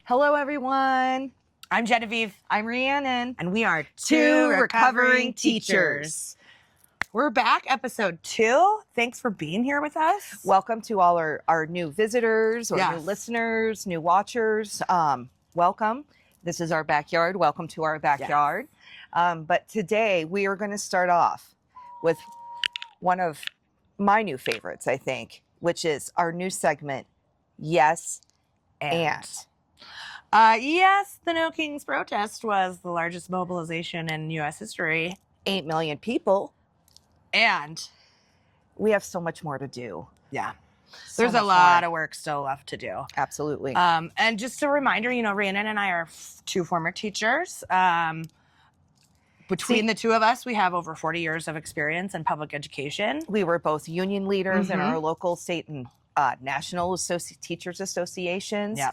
Hello, everyone. I'm Genevieve. I'm Rhiannon. And we are Two recovering teachers. We're back, episode 2. Thanks for being here with us. Welcome to all our new visitors or new Yes. listeners, new watchers. Welcome. This is our backyard. Welcome to our backyard. But today we are going to start off with one of my new favorites, I think, which is our new segment, Yes and. Yes, the No Kings protest was the largest mobilization in U.S. history. 8 million people. And We have so much more to do. yeah, So there's a much lot more. of work still left to do. Absolutely. And just a reminder, Rhiannon and I are two former teachers. Between the two of us, we have over 40 years of experience in public education. We were both union leaders in Mhm. our local, state, and national teachers associations. Yeah.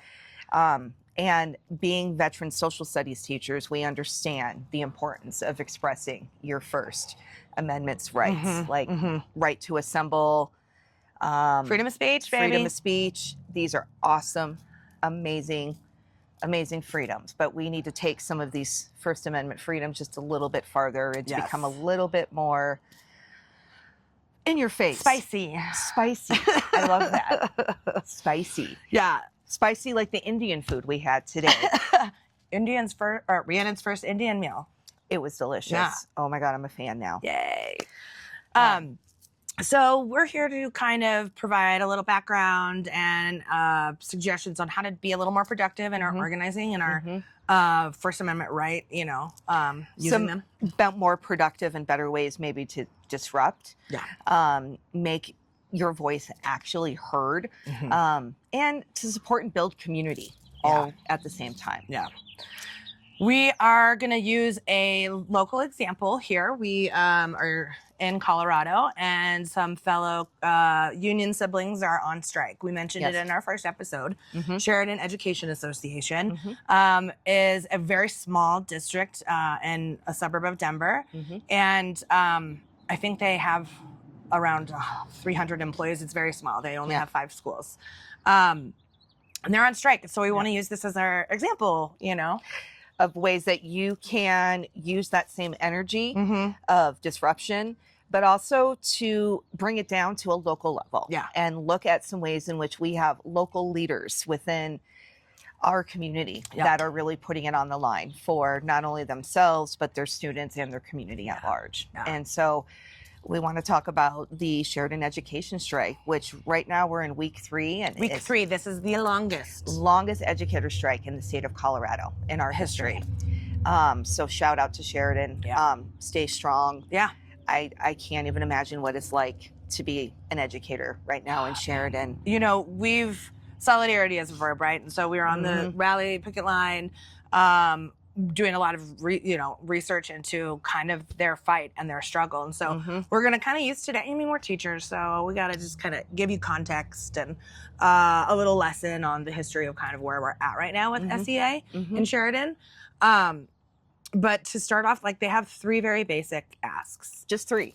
And being veteran social studies teachers, we understand the importance of expressing your First Amendment's rights, right to assemble, Freedom of speech, baby. freedom of speech. These are awesome, amazing freedoms. But we need to take some of these First Amendment freedoms just a little bit farther and to become a little bit more in your face. Spicy. I love that. Spicy. Yeah. Spicy like the Indian food we had today. Rhiannon's first Indian meal. It was delicious. Yeah. Oh my God, I'm a fan now. Yay. So we're here to kind of provide a little background and suggestions on how to be a little more productive in our organizing and our First Amendment right, using them. More productive and better ways maybe to disrupt. Yeah. Make your voice actually heard. And to support and build community all at the same time. Yeah. We are going to use a local example here. We are in Colorado, and some fellow union siblings are on strike. We mentioned it in our first episode. Sheridan Education Association is a very small district in a suburb of Denver. And I think they have around 300 employees. It's very small. They only have 5 schools. And they're on strike. So we want to use this as our example, of ways that you can use that same energy of disruption, but also to bring it down to a local level. Yeah. And look at some ways in which we have local leaders within our community that are really putting it on the line for not only themselves, but their students and their community at large. Yeah. And so we want to talk about the Sheridan Education strike, which right now we're in week 3. And week 3, this is the longest educator strike in the state of Colorado in our history. So shout out to Sheridan. Stay strong. Yeah. I can't even imagine what it's like to be an educator right now in Sheridan. Solidarity is a verb, right? And so we were on the rally picket line, doing a lot of research into kind of their fight and their struggle. And so we're going to kind of use today, we're teachers, so we got to just kind of give you context and a little lesson on the history of kind of where we're at right now with SEA in Sheridan. But to start off, they have 3 very basic asks. Just 3.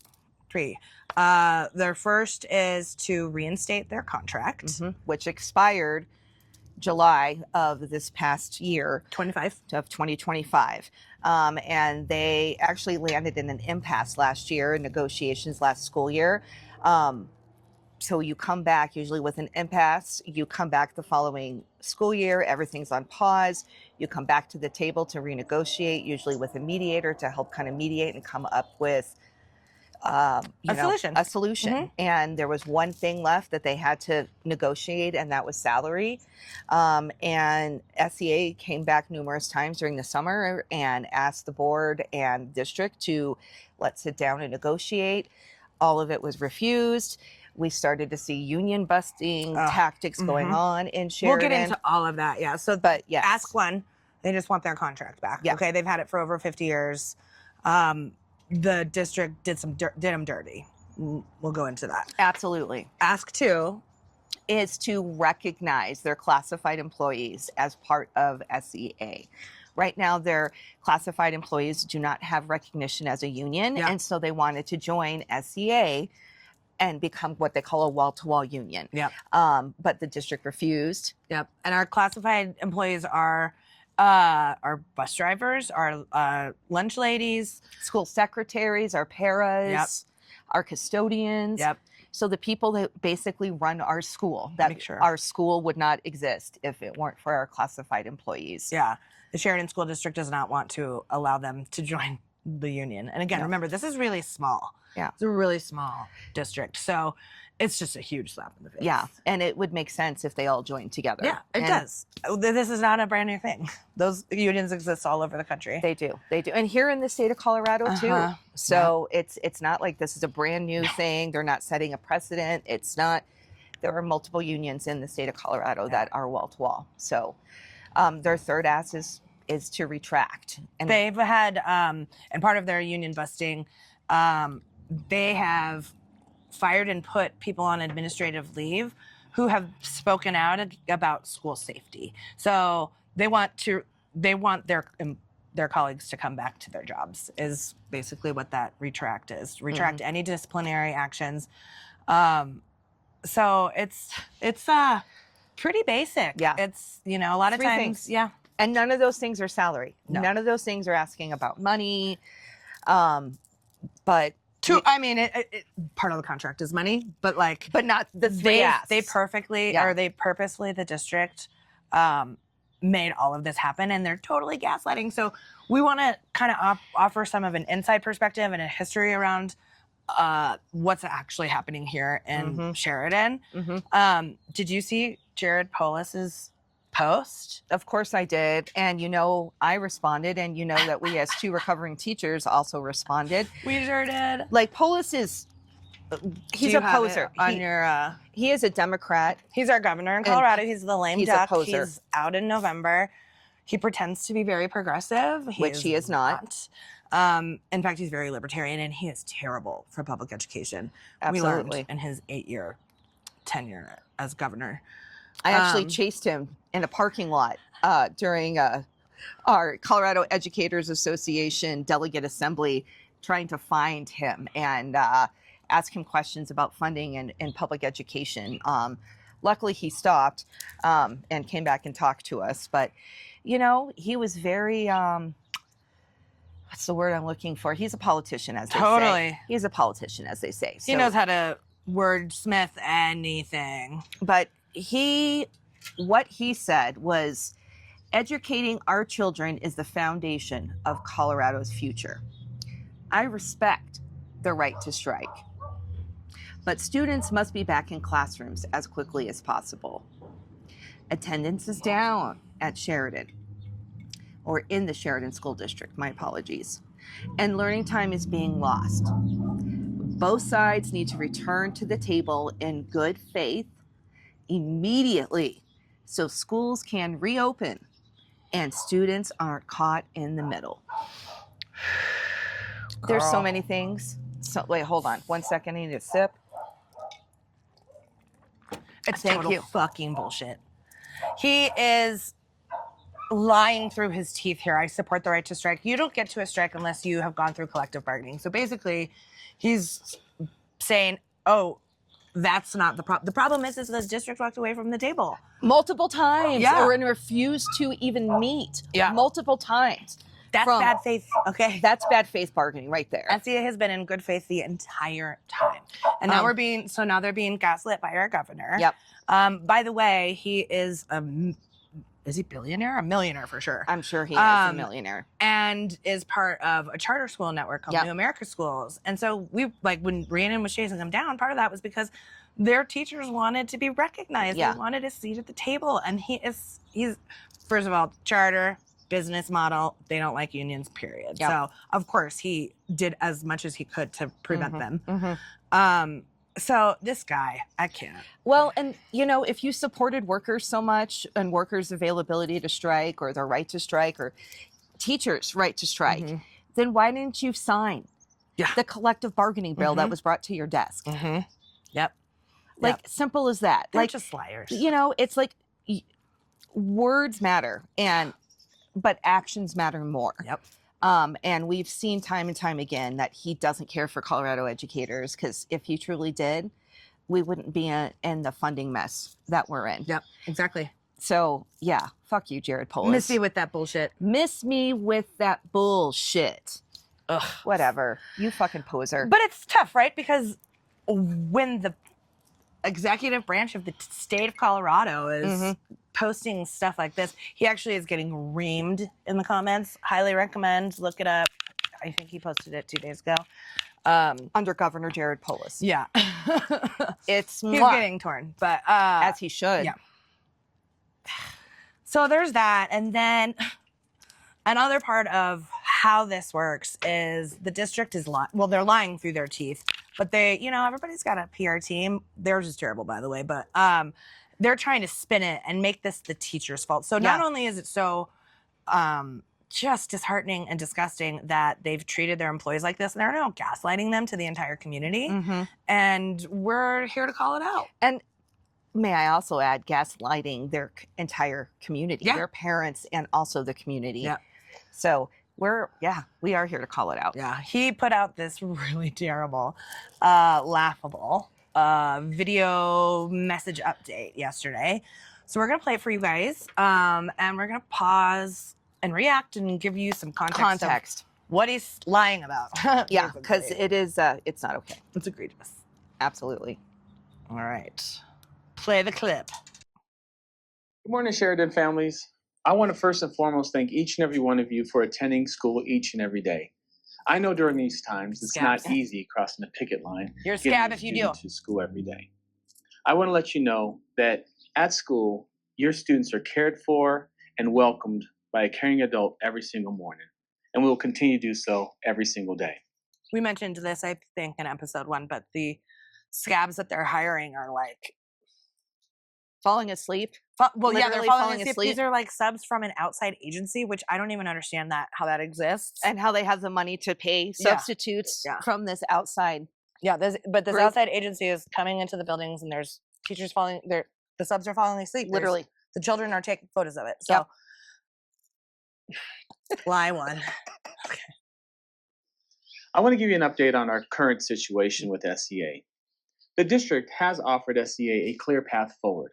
Their first is to reinstate their contract, which expired July of this past year, 2025. And they actually landed in an impasse last year in negotiations last school year. So you come back usually with an impasse, you come back the following school year, everything's on pause. You come back to the table to renegotiate, usually with a mediator to help kind of mediate and come up with a solution. And there was one thing left that they had to negotiate, and that was salary. And SEA came back numerous times during the summer and asked the board and district to let's sit down and negotiate. All of it was refused. We started to see union busting tactics going on in Sheridan. We'll get into all of that, yeah. So, but yes. Ask 1, they just want their contract back. Yeah. Okay, they've had it for over 50 years. The district did them dirty. We'll go into that. Absolutely. Ask 2 is to recognize their classified employees as part of SEA. Right now, their classified employees do not have recognition as a union, and so they wanted to join SEA and become what they call a wall-to-wall union. Yep. But the district refused. Yep. And our classified employees are our bus drivers, our lunch ladies, School secretaries, our paras, Yep. our custodians. Yep. So the people that basically run our school, that Make sure. our school would not exist if it weren't for our classified employees. Yeah. The Sheridan School District does not want to allow them to join the union. And again, No. remember, this is really small. Yeah. It's a really small district. So it's just a huge slap in the face. Yeah, and it would make sense if they all joined together. Yeah, it And does. This is not a brand new thing. Those unions exist all over the country. They do, and here in the state of Colorado too. Uh-huh. So it's not like this is a brand new thing. They're not setting a precedent. It's not. There are multiple unions in the state of Colorado that are wall to wall. So their third ask is to retract. And They've had, and part of their union busting, they have fired and put people on administrative leave who have spoken out about school safety. So they want their colleagues to come back to their jobs is basically what that retract is. Retract any disciplinary actions. So it's pretty basic. Yeah. It's, a lot of Three times, things. yeah. And none of those things are salary. No. None of those things are asking about money. But Part of the contract is money, but not the three asks. they purposely, the district made all of this happen, and they're totally gaslighting. So we want to kind of offer some of an inside perspective and a history around what's actually happening here in Sheridan. Did you see Jared Polis's post? Of course I did. And I responded, and that we as two recovering teachers also responded. We sure did. Like Polis he's a poser. He is a Democrat. He's our governor in Colorado. He's the lame he's a duck. poser. He's out in November. He pretends to be very progressive, Which he is not. In fact, he's very libertarian, and he is terrible for public education. Absolutely. We learned in his 8-year tenure as governor. I actually chased him in a parking lot during our Colorado Educators Association delegate assembly, trying to find him and ask him questions about funding in public education. Luckily, he stopped and came back and talked to us. But, he was very, what's the word I'm looking for? He's a politician, as they say. Totally. He's a politician, as they say. He knows how to wordsmith anything. But what he said was, educating our children is the foundation of Colorado's future. I respect the right to strike, but students must be back in classrooms as quickly as possible. Attendance is down at Sheridan, or in the Sheridan School District, my apologies, and learning time is being lost. Both sides need to return to the table in good faith immediately so schools can reopen and students aren't caught in the middle. There's so many things. So wait, hold on 1 second. I need a sip. It's Thank total you. fucking bullshit. He is lying through his teeth here. I support the right to strike. You don't get to a strike unless you have gone through collective bargaining. So basically, he's saying, oh, that's not the problem. The problem is the district walked away from the table. Multiple times, Yeah. or refused to even meet. Yeah. Multiple times. That's bad faith. Okay. That's bad faith bargaining right there. SEA has been in good faith the entire time. And now now they're being gaslit by our governor. Yep. By the way, he is he billionaire? A millionaire for sure. I'm sure he is a millionaire. And is part of a charter school network called Yep. New America Schools. And so when Rhiannon was chasing him down, part of that was because their teachers wanted to be recognized. Yeah. They wanted a seat at the table. And he's first of all, charter, business model, they don't like unions, period. Yep. So of course he did as much as he could to prevent them. Mhm. So this guy, I can't. Well, and if you supported workers so much and workers' availability to strike or their right to strike or teachers' right to strike, then why didn't you sign the collective bargaining bill that was brought to your desk? Yep. Simple as that. They're just liars. It's like words matter but actions matter more. Yep. And we've seen time and time again that he doesn't care for Colorado educators, because if he truly did, we wouldn't be in the funding mess that we're in. Yep, exactly. So yeah, fuck you, Jared Polis. Miss me with that bullshit. Miss me with that bullshit. Ugh. Whatever. You fucking poser. But it's tough, right? Because when the executive branch of the state of Colorado is posting stuff like this, he actually is getting reamed in the comments. Highly recommend. Look it up. I think he posted it 2 days ago. Under Governor Jared Polis. Yeah. It's He's getting torn, but as he should. Yeah. So there's that. And then another part of how this works is the district is lying. Well, they're lying through their teeth, but they, everybody's got a PR team. Theirs is terrible, by the way, but they're trying to spin it and make this the teacher's fault. So not only is it so just disheartening and disgusting that they've treated their employees like this, and they're now gaslighting them to the entire community. And we're here to call it out. And may I also add, gaslighting their entire community, their parents, and also the community. Yeah. So we are here to call it out. Yeah. He put out this really terrible, laughable video message update yesterday. So we're going to play it for you guys. And we're going to pause and react and give you some context. Of what he's lying about. Yeah, because it is, it's not okay. It's egregious. Absolutely. All right. Play the clip. Good morning, Sheridan families. I want to first and foremost thank each and every one of you for attending school each and every day. I know during these times it's not easy crossing the picket line. You're a scab if you do. To school every day. I want to let you know that at school, your students are cared for and welcomed by a caring adult every single morning, and we will continue to do so every single day. We mentioned this, I think, in episode 1, but the scabs that they're hiring are like falling asleep. They're falling asleep. These are like subs from an outside agency, which I don't even understand how that exists. And how they have the money to pay substitutes from this outside. Yeah, this outside agency is coming into the buildings, and there's teachers the subs are falling asleep. Literally. The children are taking photos of it. So, lie one. Okay. I want to give you an update on our current situation with SEA. The district has offered SEA a clear path forward.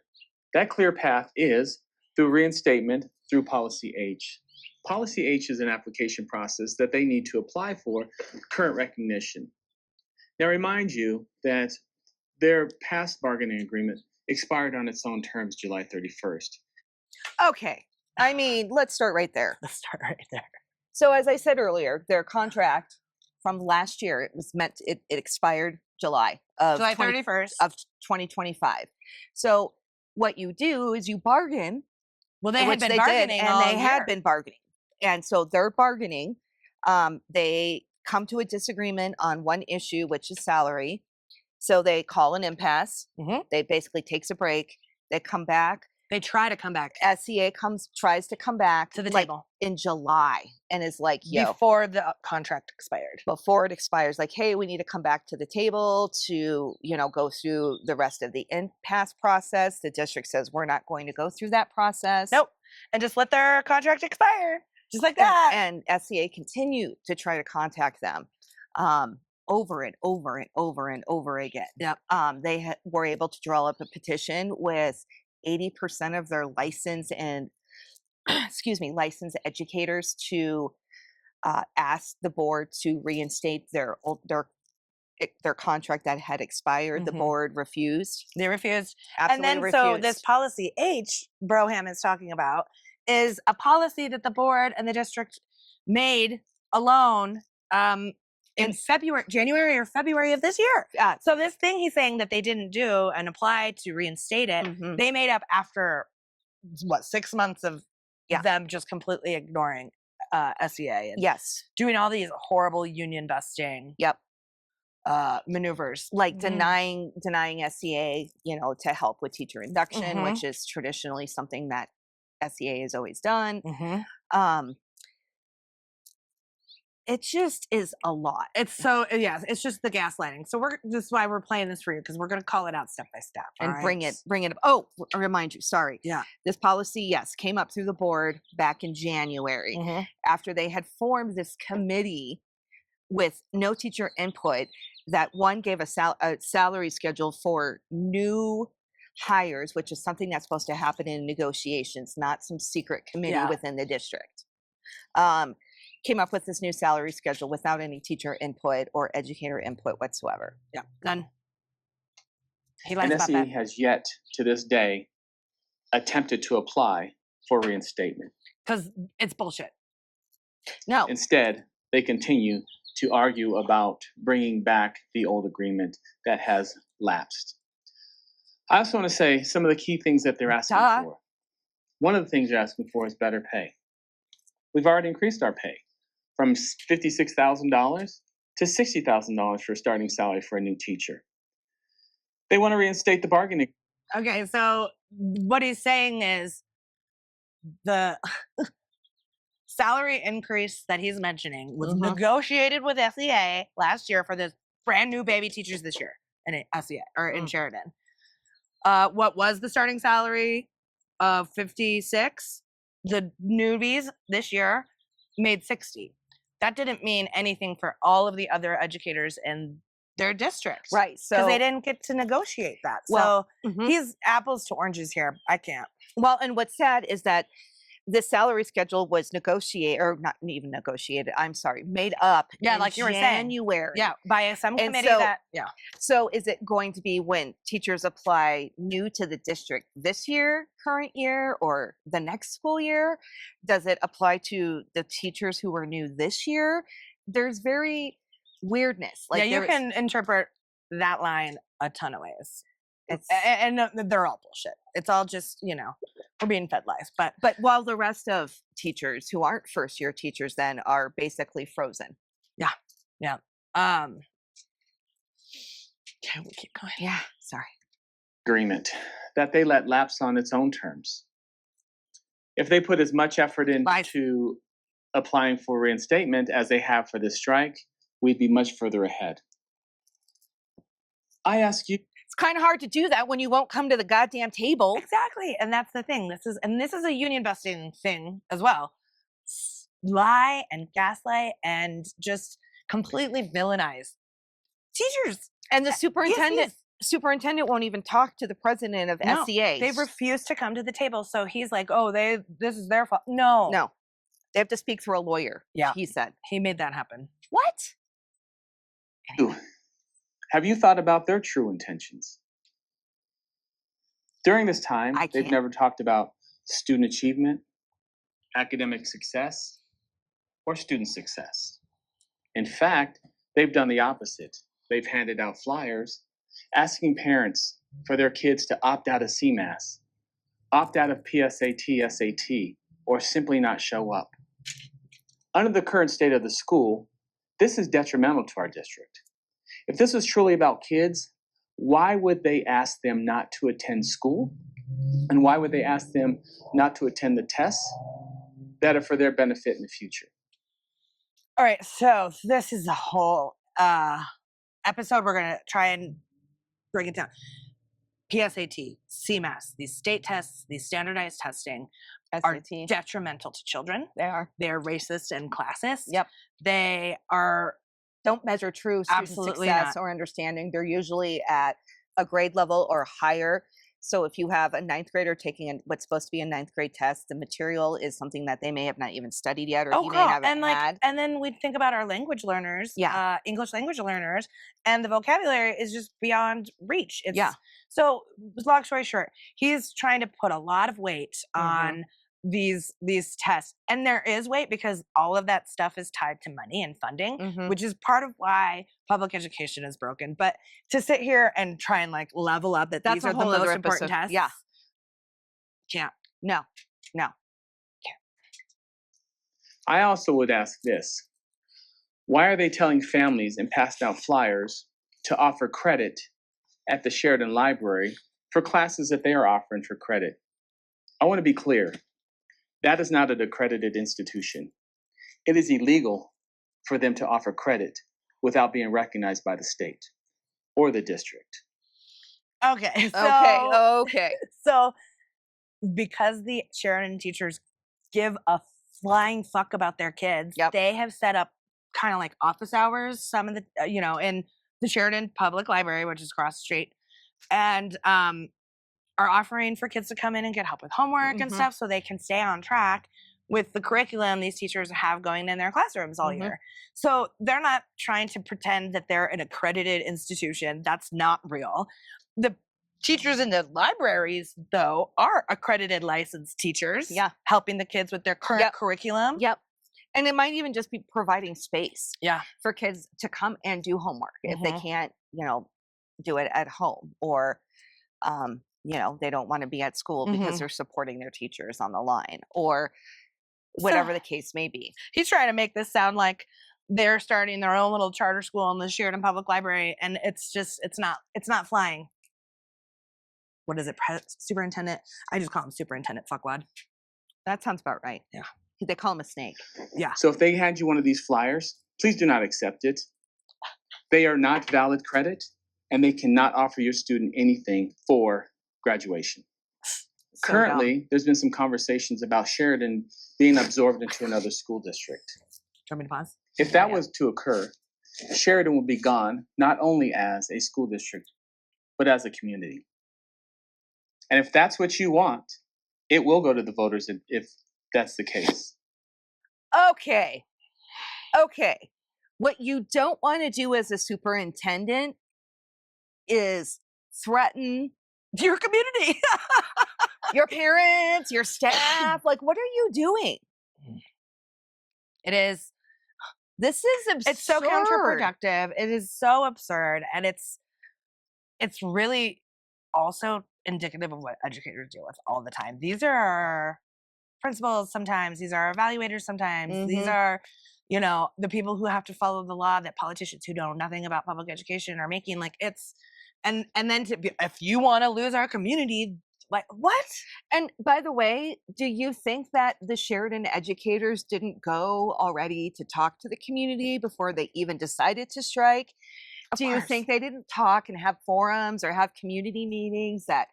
That clear path is through reinstatement through Policy H. Policy H is an application process that they need to apply for current recognition. Now, remind you that their past bargaining agreement expired on its own terms July 31st. Okay. I mean, let's start right there. Let's start right there. So as I said earlier, their contract from last year, it expired July 31st of 2025. So what you do is you bargain. Well, they had been bargaining and they had been bargaining. And so they're bargaining. They come to a disagreement on one issue, which is salary. So they call an impasse. They basically takes a break. They come back. They try to come back. SEA tries to come back to the table in July and is like, before the contract expired. Before it expires, like, hey, we need to come back to the table to, go through the rest of the impasse process. The district says we're not going to go through that process. Nope. And just let their contract expire. Just like that. And SEA continued to try to contact them over and over and over and over again. Yep. They were able to draw up a petition with 80% of their licensed educators to ask the board to reinstate their contract that had expired. The board refused. They refused. Absolutely and then refused. So this Policy H Broham is talking about is a policy that the board and the district made alone in January or February of this year. So this thing he's saying that they didn't do and apply to reinstate it, they made up after 6 months of them just completely ignoring SEA and doing all these horrible union busting maneuvers, like denying SEA, to help with teacher induction, which is traditionally something that SEA has always done. it just is a lot. It's so yes, it's just the gaslighting. So this is why we're playing this for you, because we're gonna call it out step by step. And all bring right? it up. Oh, I remind you, sorry. Yeah. This policy, yes, came up through the board back in January Mhm. after they had formed this committee with no teacher input that one gave a salary schedule for new hires, which is something that's supposed to happen in negotiations, not some secret committee Yeah. within the district. Came up with this new salary schedule without any teacher input or educator input whatsoever. Yeah, none. He lies And about SEA that has yet to this day attempted to apply for reinstatement. because it's bullshit. No, Instead, they continue to argue about bringing back the old agreement that has lapsed. I also want to say some of the key things that they're asking Duh. for. One of the things they're asking for is better pay. We've already increased our pay from $56,000 to $60,000 for a starting salary for a new teacher. They want to reinstate the bargaining. Okay, so what he's saying is the salary increase that he's mentioning was Mhm. negotiated with SEA last year for the brand new baby teachers this year in SEA or in Mm. Sheridan. What was the starting salary of 56? The newbies this year made 60. That didn't mean anything for all of the other educators in their district. right. Because So they didn't get to negotiate that. Well, so mhm. he's apples to oranges here. I can't. Well, and what's sad is that this salary schedule was negotiated, or not even negotiated. I'm sorry, made up. Yeah, in like you were saying. January. Yeah, by some And committee so- that, yeah. So, is it going to be when teachers apply new to the district this year, current year, or the next school year? Does it apply to the teachers who were new this year? There's very weirdness. Yeah, you there is- can interpret that line a ton of ways. It's, And they're all bullshit. It's all just, we're being fed lies. But but while the rest of teachers who aren't first year teachers then are basically frozen. can we keep going? Yeah, sorry. Agreement that they let lapse on its own terms. If they put as much effort Lies. into applying for reinstatement as they have for this strike, we'd be much further ahead. I ask you, It's kind of hard to do that when you won't come to the goddamn table. Exactly. And that's the thing. This is a union busting thing as well. Lie and gaslight and just completely villainize teachers. And the Yes. superintendent won't even talk to the president of No, SEA. They refuse to come to the table. So he's like, oh, this is their fault. No. No, they have to speak through a lawyer. Yeah. He said. He made that happen. What? have you thought about their true intentions? During this time, I they've can't. never talked about student achievement, academic success, or student success. In fact, they've done the opposite. They've handed out flyers asking parents for their kids to opt out of CMAS, opt out of PSAT, SAT, or simply not show up. Under the current state of the school, this is detrimental to our district. If this was truly about kids, why would they ask them not to attend school? And why would they ask them not to attend the tests that are for their benefit in the future? All right. So this is a whole episode. We're going to try and break it down. PSAT, CMAS, these state tests, these standardized testing are SAT. detrimental to children. They are. They're racist and classist. Yep. They are Don't measure true student Absolutely success not. or understanding. They're usually at a grade level or higher. So if you have a ninth grader taking what's supposed to be a ninth grade test, the material is something that they may have not even studied yet, or he may girl. haven't had. And then we think about our language learners, Yeah. English language learners, and the vocabulary is just beyond reach. Yeah. So long story short, he's trying to put a lot of weight on these tests, and there is weight because all of that stuff is tied to money and funding, Mhm. which is part of why public education is broken. But to sit here and try and like level up that That's these a are the whole most other important episode. tests, Yeah. can't. No. I also would ask this. Why are they telling families and passing out flyers to offer credit at the Sheridan Library for classes that they are offering for credit? I want to be clear. That is not an accredited institution. It is illegal for them to offer credit without being recognized by the state or the district. Okay. So, Okay. so because the Sheridan teachers give a flying fuck about their kids, Yep. they have set up kind of like office hours, some of the, in the Sheridan Public Library, which is across the street, and are offering for kids to come in and get help with homework and Mhm. stuff so they can stay on track with the curriculum these teachers have going in their classrooms all Mhm. year. So they're not trying to pretend that they're an accredited institution. That's not real. The teachers in the libraries, though, are accredited licensed teachers. Yeah. Helping the kids with their current Yep. curriculum. Yep. And it might even just be providing space Yeah. for kids to come and do homework if they Mhm. can't, do it at home, or, they don't want to be at school because Mhm. they're supporting their teachers on the line, or whatever the case may be. He's trying to make this sound like they're starting their own little charter school in the Sheridan Public Library, and it's not flying. What is it, superintendent? I just call him superintendent fuckwad. That sounds about right. Yeah. They call him a snake. Yeah. So if they hand you one of these flyers, please do not accept it. They are not valid credit, and they cannot offer your student anything for graduation. So Currently, there's been some conversations about Sheridan being absorbed into another school district. Do you want me to pause? If that Yeah. was to occur, Sheridan will be gone not only as a school district, but as a community. And if that's what you want, it will go to the voters if that's the case. Okay. What you don't want to do as a superintendent is threaten Your community. your parents, your staff. Like, what are you doing? It is. This is absurd. It's so counterproductive. It is so absurd, and it's really also indicative of what educators deal with all the time. These are our principals sometimes. These are our evaluators sometimes. These Mhm. are, the people who have to follow the law that politicians who know nothing about public education are making. Like, it's and then if you want to lose our community, like, what? And by the way, do you think that the Sheridan educators didn't go already to talk to the community before they even decided to strike? Of Do you course. think they didn't talk and have forums or have community meetings that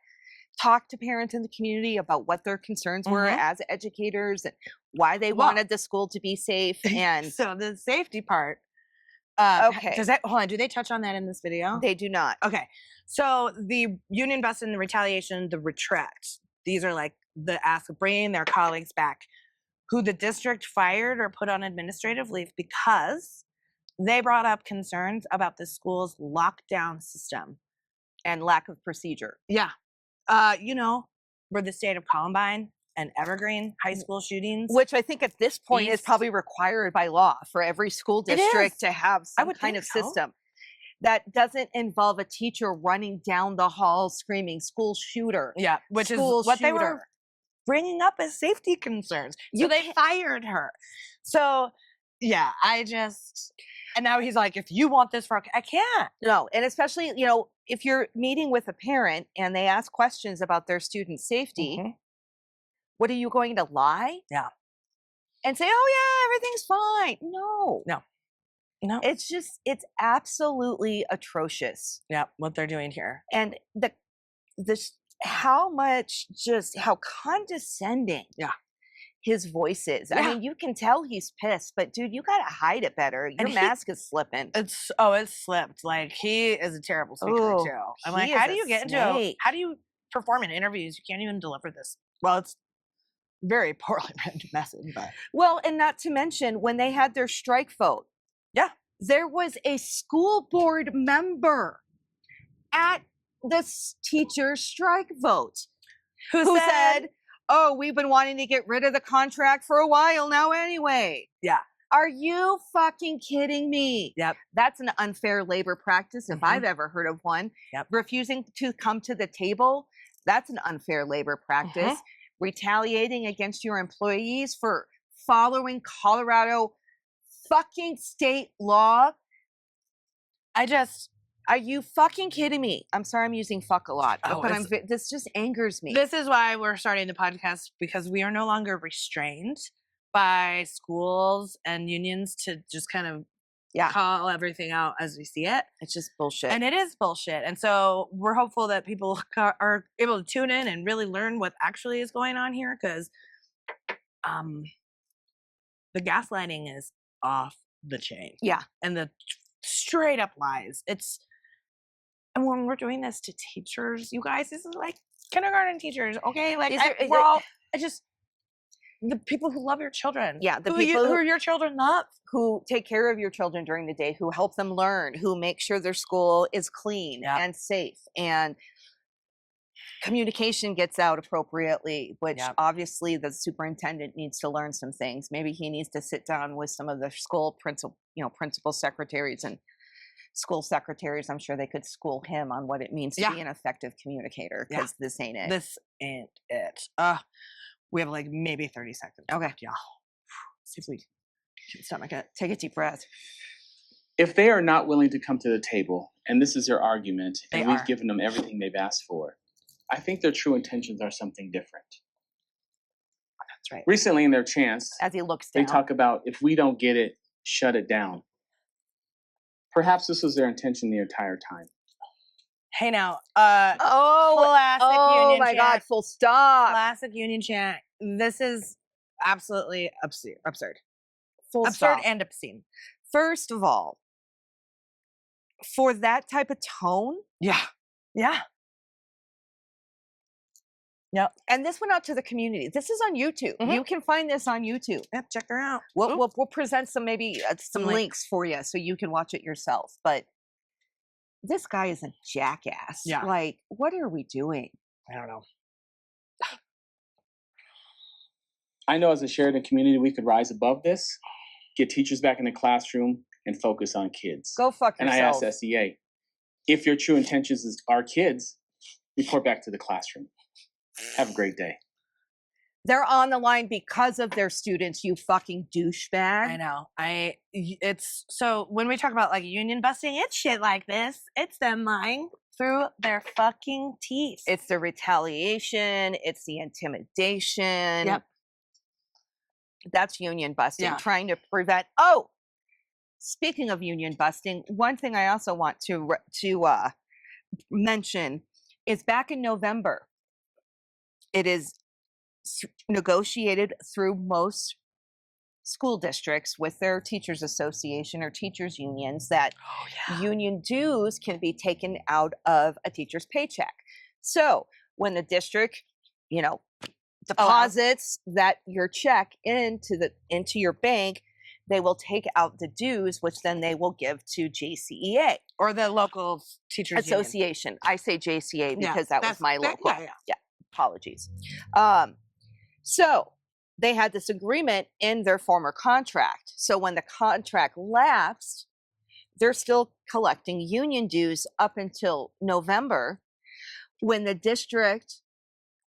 talk to parents in the community about what their concerns were Mhm. as educators and why they Well- wanted the school to be safe? And So the safety part. Okay. Hold on. Do they touch on that in this video? they do not. Okay. So the union busted, the retaliation, the retract. These are like the ask of bringing their colleagues back, who the district fired or put on administrative leave because they brought up concerns about the school's lockdown system. And lack of procedure. Yeah. Where the state of Columbine and Evergreen high school shootings. Which I think at this point is These- probably required by law for every school It district is. to have some would kind think of so. system that doesn't involve a teacher running down the hall screaming "school shooter." Yeah, which School is what they were shooter. bringing up as safety concerns. So You they can't- fired her. So, yeah, and now he's like, if you want this I can't. No, and especially, if you're meeting with a parent and they ask questions about their student's safety, Mhm. what are you going to lie? Yeah. And say, "Oh yeah, everything's fine." No. No. It's absolutely atrocious. Yeah, what they're doing here. And how condescending Yeah. his voice is. I Yeah. mean, you can tell he's pissed, but dude, you gotta hide it better. Your he- mask is slipping. It's slipped. Like, he is a terrible speaker Oh, too. I'm he like, is how a do you get snake. how do you perform in interviews? You can't even deliver this. Well, it's very poorly written message, but Well, and not to mention when they had their strike vote. Yeah. There was a school board member at the teacher strike vote who said, "Oh, we've been wanting to get rid of the contract for a while now anyway." Yeah. Are you fucking kidding me? Yep. That's an unfair labor practice if Mhm. I've ever heard of one. Yep. Refusing to come to the table, that's an unfair labor practice. Mhm. Retaliating against your employees for following Colorado fucking state law. Are you fucking kidding me? I'm sorry I'm using fuck a lot, Oh, but this just angers me. This is why we're starting the podcast, because we are no longer restrained. by schools and unions to just kind of call everything out as we see it. It's just bullshit. And it is bullshit. And so we're hopeful that people are able to tune in and really learn what actually is going on here, because the gaslighting is off the chain. Yeah. And the straight up lies. And when we're doing this to teachers, you guys, this is like kindergarten teachers, okay? Like, we're all just the people who love your children. Yeah, the people who your children love. Who take care of your children during the day, who help them learn, who make sure their school is clean and safe, and communication gets out appropriately, which obviously the superintendent needs to learn some things. Maybe he needs to sit down with some of the school principal secretaries and school secretaries. I'm sure they could school him on what it means to be an effective communicator, because this ain't it. This ain't it. We have like maybe 30 seconds. Okay. Yeah. See if we can stomach it. Take a deep breath. If they are not willing to come to the table, and this is their argument, and we've are. given them everything they've asked for, I think their true intentions are something different. That's right. Recently in their chants, As he looks they down. talk about, if we don't get it, shut it down. Perhaps this was their intention the entire time. Hey now, classic union my chant. God, full stop. Classic union chant. This is absolutely absurd. Full Absurd stop. and obscene. First of all, for that type of tone, Yeah. Yep. and this went out to the community. This is on YouTube. Mhm. You can find this on YouTube. Yep. Check her out. We'll present some some Link. links for you so you can watch it yourself. But this guy is a jackass. Yeah. Like, what are we doing? I don't know. I know as a Sheridan community, we could rise above this, get teachers back in the classroom, and focus on kids. Go fuck And I yourself. asked SEA, if your true intentions are kids, report back to the classroom. Have a great day. They're on the line because of their students, you fucking douchebag. I know. It's so when we talk about like union busting, it's shit like this. It's them lying through their fucking teeth. It's the retaliation. It's the intimidation. Yep. That's union busting, Yeah. trying to prevent. Oh, speaking of union busting, one thing I also want to mention is back in November, it is negotiated through most school districts with their teachers association or teachers unions that union dues can be taken out of a teacher's paycheck. So when the district, deposits that your check into your bank, they will take out the dues, which then they will give to JCEA or the local teachers union. association. I say JCA Yeah, because that was my local. Yeah. Apologies. So they had this agreement in their former contract. So when the contract lapsed, they're still collecting union dues up until November, when the district,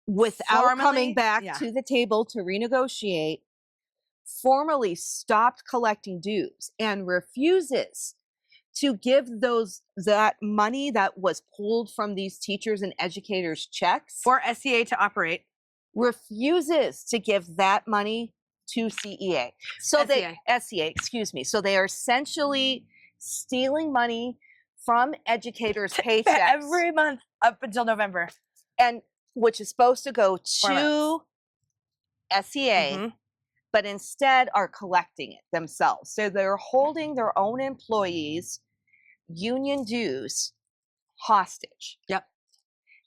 without Formally, coming back yeah. to the table to renegotiate, formally stopped collecting dues and refuses to give that money that was pulled from these teachers and educators' checks, For SCA to operate. refuses to give that money to CEA. So SEA, excuse me. So they are essentially stealing money from educators' paychecks Every month up until November. and which is supposed to go Or to SEA, Mhm. but instead are collecting it themselves. So they're holding their own employees' union dues hostage. Yep.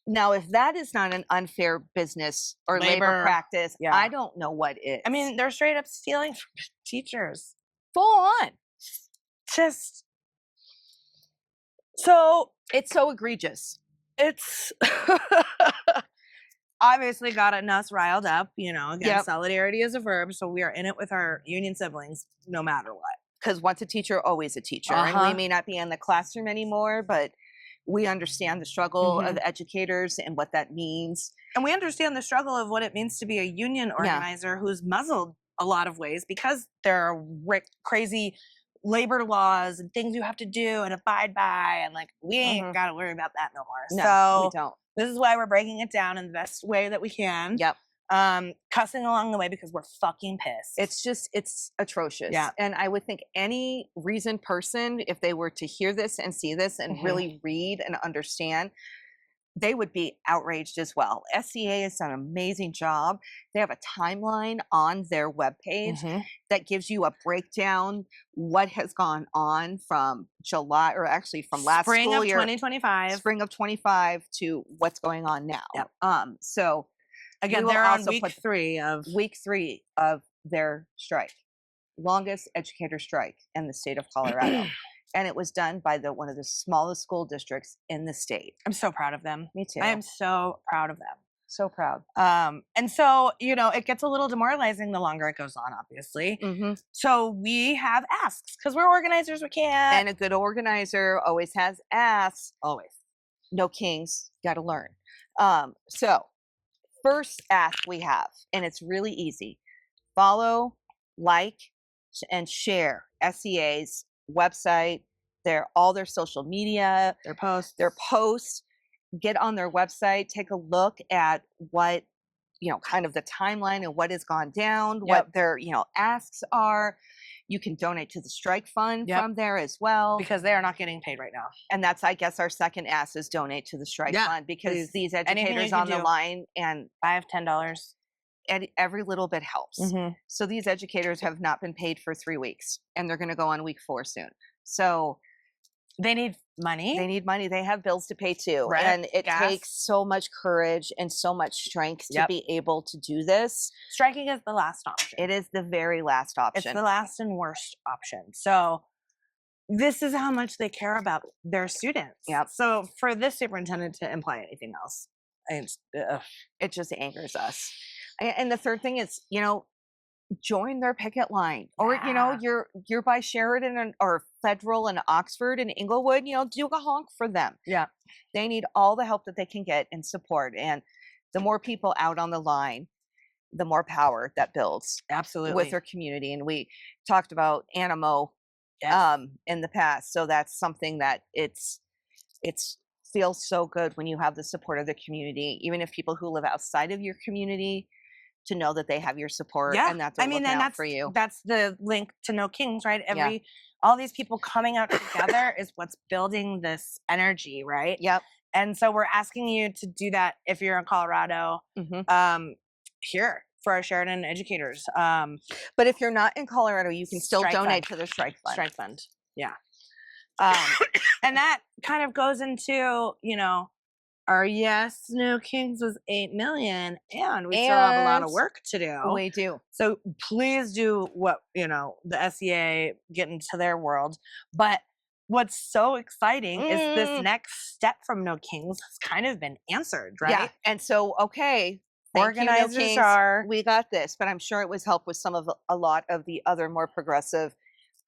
Now, if that is not an unfair business or labor Labor, practice, yeah. I don't know what is. I mean, they're straight up stealing from teachers. full on. Just so It's so egregious. it's obviously gotten us riled up, again, Yep. solidarity is a verb, so we are in it with our union siblings no matter what. Because once a teacher, always a teacher. And we Uh-huh. may not be in the classroom anymore, but we understand the struggle of educators and what that means. And we understand the struggle of what it means to be a union organizer who's muzzled a lot of ways because there are crazy labor laws and things you have to do and abide by, and like we ain't got to worry about that no more. No, So we don't. this is why we're breaking it down in the best way that we can. Yep. cussing along the way because we're fucking pissed. It's atrocious. Yeah. And I would think any reasoned person, if they were to hear this and see this and Mhm. really read and understand, they would be outraged as well. SEA has done an amazing job. They have a timeline on their webpage Mhm. that gives you a breakdown what has gone on from July, or actually from last spring school of year, 2025. spring of 25 to what's going on now. Yep. So Again, will they're on also week put 3 of week 3 of their strike, longest educator strike in the state of Colorado. And it was done by one of the smallest school districts in the state. I'm so proud of them. Me too. I am so proud of them. so proud. And so, it gets a little demoralizing the longer it goes on, obviously. Mm-hmm. So we have asks because we're organizers. We can't. And a good organizer always has asks. Always. No kings, got to learn. So first ask we have, and it's really easy. Follow, like, and share SEA's website, all their social media, Their posts. Get on their website, take a look at what, kind of the timeline and what has gone down, what their, asks are. You can donate to the strike fund from there as well. Because they are not getting paid right now. And that's, I guess, our second ask is donate to the strike fund, because please. these Anything you educators can on the do. line, and $5, $10. every little bit helps. Mhm. So these educators have not been paid for 3 weeks, and they're going to go on week 4 soon. So They need money. they need money. They have bills to pay too. Rent, And it gas. takes so much courage and so much strength to Yep. be able to do this. Striking is the last option. It is the very last option. It's the last and worst option. So this is how much they care about their students. Yep. So for this superintendent to imply anything else, It just angers us. And the third thing is, join their picket line, or Yeah. you're by Sheridan or Federal and Oxford and Inglewood, do a honk for them. Yeah. They need all the help that they can get and support. And the more people out on the line, the more power that builds absolutely. with their community. And we talked about Animo Yes. in the past. So that's something that it's feels so good when you have the support of the community, even if people who live outside of your community, to know that they have your support and that they're looking out for you. That's the link to No Kings, right? All these people coming out together is what's building this energy, right? Yep. And so we're asking you to do that if you're in Colorado, Mhm. here for our Sheridan educators. But if you're not in Colorado, you can still Strike donate fund. to the strike fund. Strike fund. Yeah. And that kind of goes into, our yes, No Kings was 8 million, and we still have a lot of And work to do. We do. So please do what, the SEA get into their world. But what's so exciting is this next step from No Kings has kind of been answered, right? Yeah. And so, okay, thank you, No Organizers Kings. are. We got this, but I'm sure it was help with a lot of the other more progressive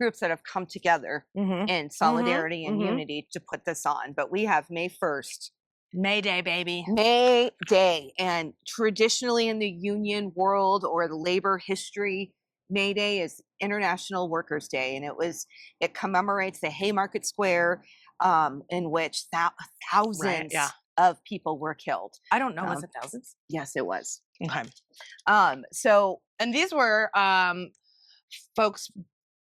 groups that have come together Mhm. in solidarity and mhm. unity to put this on. But we have May 1st. May Day, baby. May Day. And traditionally in the union world or the labor history, May Day is International Workers' Day. And it commemorates the Haymarket Square, in which thousands of people were killed. I don't know. Was it thousands? Yes, it was. Okay. So And these were folks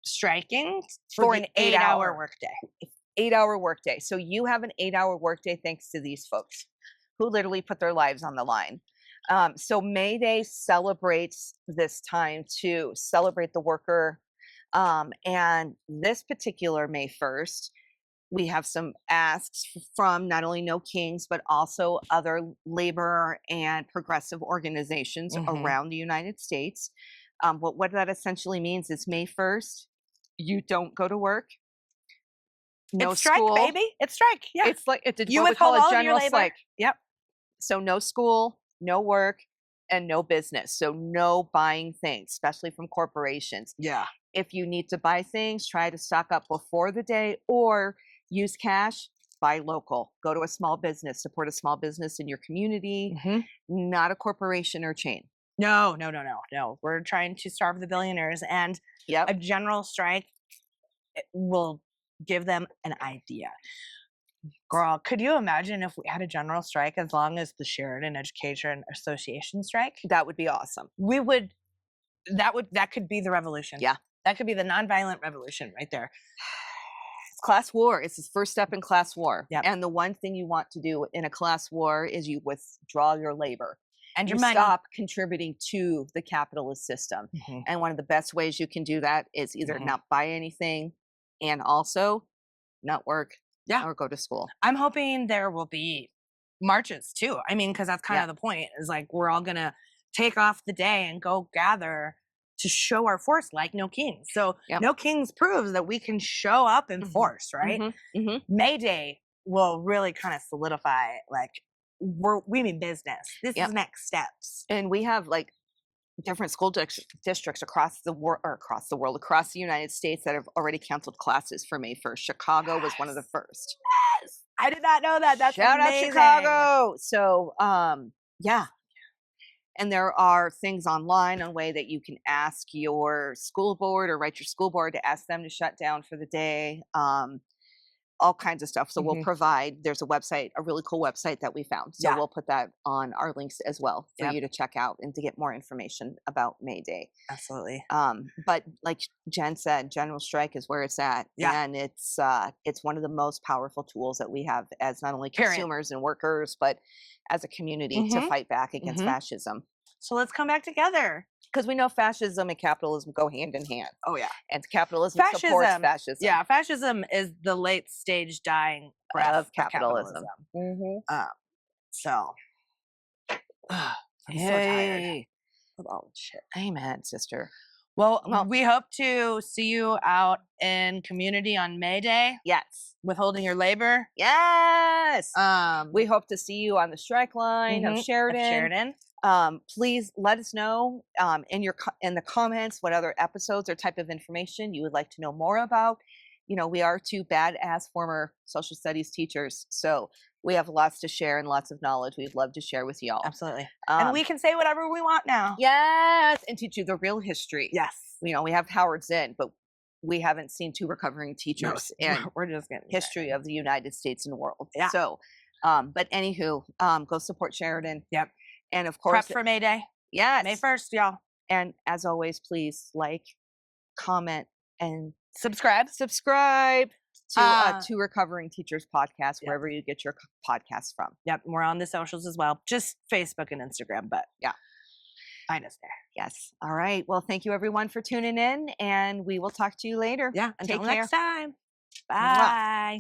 striking For an the 8-hour 8-hour workday. 8-hour workday. So you have an 8-hour workday thanks to these folks who literally put their lives on the line. So May Day celebrates this time to celebrate the worker. And this particular May 1st, we have some asks from not only No Kings, but also other labor and progressive organizations Mhm. around the United States. What that essentially means is May 1st, you don't go to work. No It's strike, school. baby. It's strike. Yeah. It's like You what we call withhold a all of your general labor. strike. Yep. So no school, no work, and no business. So no buying things, especially from corporations. Yeah. If you need to buy things, try to stock up before the day or use cash, buy local. Go to a small business, support a small business in your community, not a corporation or chain. No. We're trying to starve the billionaires, and a general strike will give them an idea. Girl, could you imagine if we had a general strike as long as the Sheridan Education Association strike? That would be awesome. We would. That could be the revolution. Yeah. That could be the nonviolent revolution right there. It's class war. It's the first step in class war. Yep. And the one thing you want to do in a class war is you withdraw your labor. And You your money. stop contributing to the capitalist system. Mhm. And one of the best ways you can do that is either Mhm. not buy anything and also not work Yeah. or go to school. I'm hoping there will be marches too. I mean, because that's kind Yeah. of the point, is like we're all gonna take off the day and go gather to show our force like No Kings. So Yep. No Kings proves that we can show up in Mhm. force, right? Mhm. Mhm. May Day will really kind of solidify, like, we mean business. This Yep. is next steps. And we have like different school districts across the world, across the United States that have already canceled classes for May 1st. Chicago was one of the first. Yes. I did not know that. That's Shout amazing. out Chicago. So yeah. And there are things online on way that you can ask your school board or write your school board to ask them to shut down for the day. All kinds of stuff. So we'll Mhm. provide, there's a website, a really cool website that we found. So Yeah. we'll put that on our links as well for Yep. you to check out and to get more information about May Day. Absolutely. But like Jen said, general strike is where it's at. Yeah. And it's one of the most powerful tools that we have as not only Period. consumers and workers, but as a community to Mhm. fight back against Mhm. fascism. So let's come back together. Because we know fascism and capitalism go hand in hand. Oh yeah. And capitalism supports Fascism, fascism. Yeah, fascism is the late stage dying breath Of capitalism. So, I'm so tired of all this shit. Amen, sister. Well, Well- we hope to see you out in community on May Day, Yes. withholding your labor. Yes. Um, We hope to see you on the strike line mhm, of of Sheridan. Sheridan. Please let us know in the comments what other episodes or type of information you would like to know more about. You know, we are two badass former social studies teachers, so we have lots to share and lots of knowledge we'd love to share with y'all. Absolutely. And Um, we can say whatever we want now. yes, and teach you the real history. Yes. You know, we have Howard Zinn, but we haven't seen two recovering teachers and we're just getting history of the United States and world. Yeah. So, but anywho, go support Sheridan. Yep. And of Prep course, for May Day. yes. May 1st, y'all. And as always, please like, comment, and Subscribe. subscribe to Two Recovering Teachers podcast, yeah. wherever you get your podcasts from. Yep, we're on the socials as well. Just Facebook and Instagram, but Yeah. find us there. Yes. All right. Well, thank you everyone for tuning in, and we will talk to you later. Yeah, until Take care. next time. Mwah. Bye.